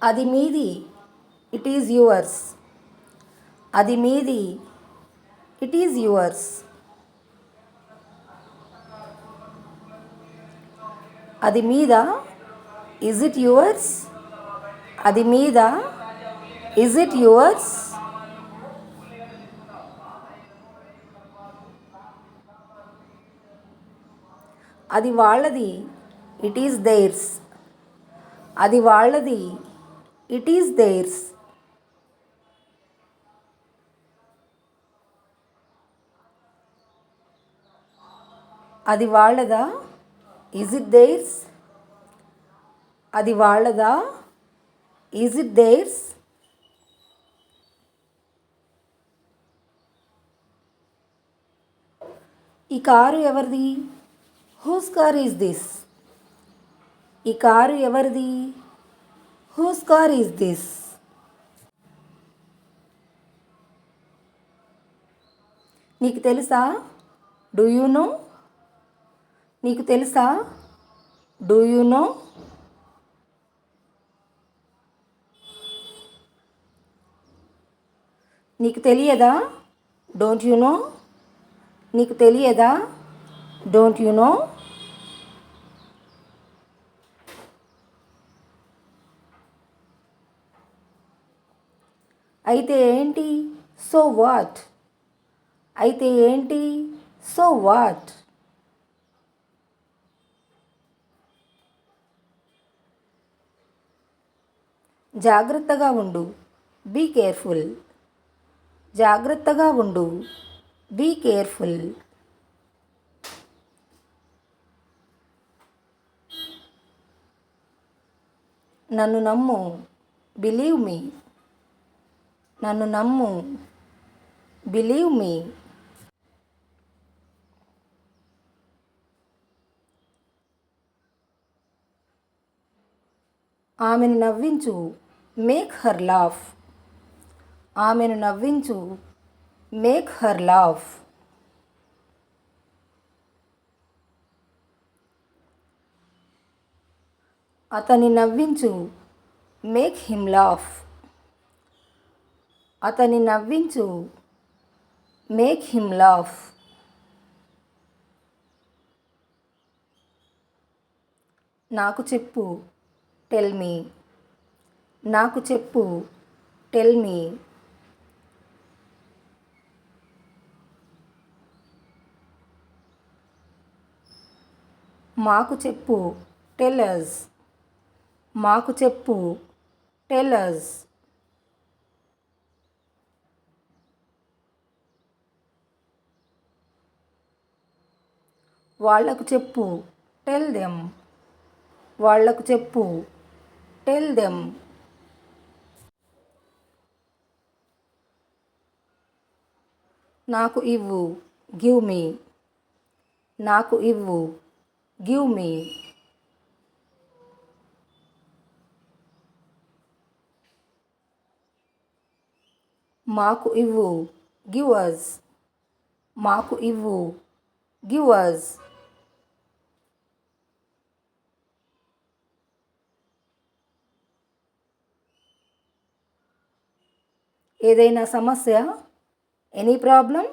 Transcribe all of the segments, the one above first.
అది మీది, it is yours. అది మీది, ఇట్ ఈజ్ యువర్స్. అది మీద, ఇజ్ ఇట్ యువర్స్? అది మీద, ఇజ్ ఇట్ యువర్స్? అది వాళ్ళది, ఇట్ ఈస్ దేర్స్. అది వాళ్ళది, ఇట్ ఈస్ దేర్స్. అది వాళ్ళదా, ఈజ్ ఇట్ దేర్స్? అది వాళ్ళదా, ఈజ్ ఇట్ దేర్స్? ఈ కారు ఎవరిది? Whose car is this? ఈ కారు ఎవరిది? Whose car is this? నీకు తెలుసా? Do you know? నీకు తెలుసా? Do you know? నీకు తెలియదా? Don't you know? నీకు తెలియదా? Don't you know? అయితే ఏంటి? So what? అయితే ఏంటి? So what? జాగ్రత్తగా ఉండు, బీ కేర్ఫుల్. జాగ్రత్తగా ఉండు, బీ కేర్ఫుల్. నన్ను నమ్ము, బిలీవ్ మీ. నన్ను నమ్ము, బిలీవ్ మీ. ఆమెను నవ్వించు, మేక్ హర్ లాఫ్. ఆమెను నవ్వించు, మేక్ హర్ లాఫ్. అతన్ని నవ్వించు, మేక్ హిమ్ లాఫ్. అతన్ని నవ్వించు, మేక్ హిమ్ లాఫ్. నాకు చెప్పు, టెల్ మీ. నాకు చెప్పు, టెల్ మీ. మాకు చెప్పు, టెల్ అస్. మాకు చెప్పు, టెల్ అస్. వాళ్లకు చెప్పు, టెల్ దెమ్. వాళ్లకు చెప్పు, టెల్ దెమ్. నాకు ఇవ్వు, గివ్ మీ. నాకు ఇవ్వు, గివ్ మీ. మాకు ఇవ్వు, గివ్ అస్. మాకు ఇవ్వు, గివ్ అస్. ఏదైనా సమస్య? Any problem?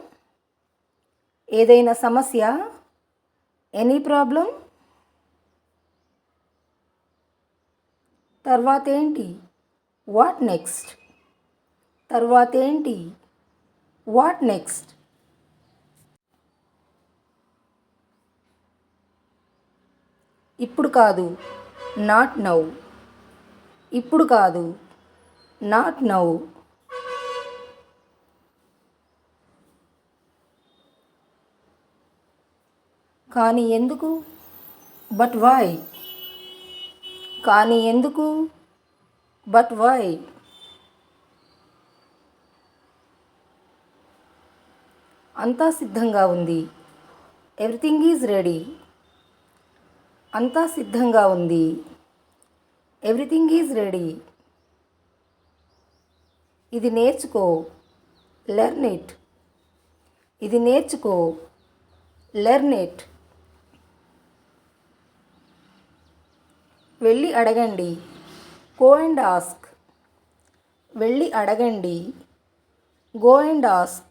ఏదైనా సమస్య? Any problem? తర్వాతేంటి? What next? తర్వాతేంటి? What next? ఇప్పుడు కాదు, నాట్ నౌ. ఇప్పుడు కాదు, నాట్ నౌ. కానీ ఎందుకు? But why? కానీ ఎందుకు? But why? అంతా సిద్ధంగా ఉంది. Everything is ready. అంతా సిద్ధంగా ఉంది. Everything is ready. ఇది నేర్చుకో, లెర్న్ ఇట్. ఇది నేర్చుకో, లెర్న్ ఇట్. వెళ్ళి అడగండి, గో అండ్ ఆస్క్, వెళ్ళి అడగండి. Go and ask,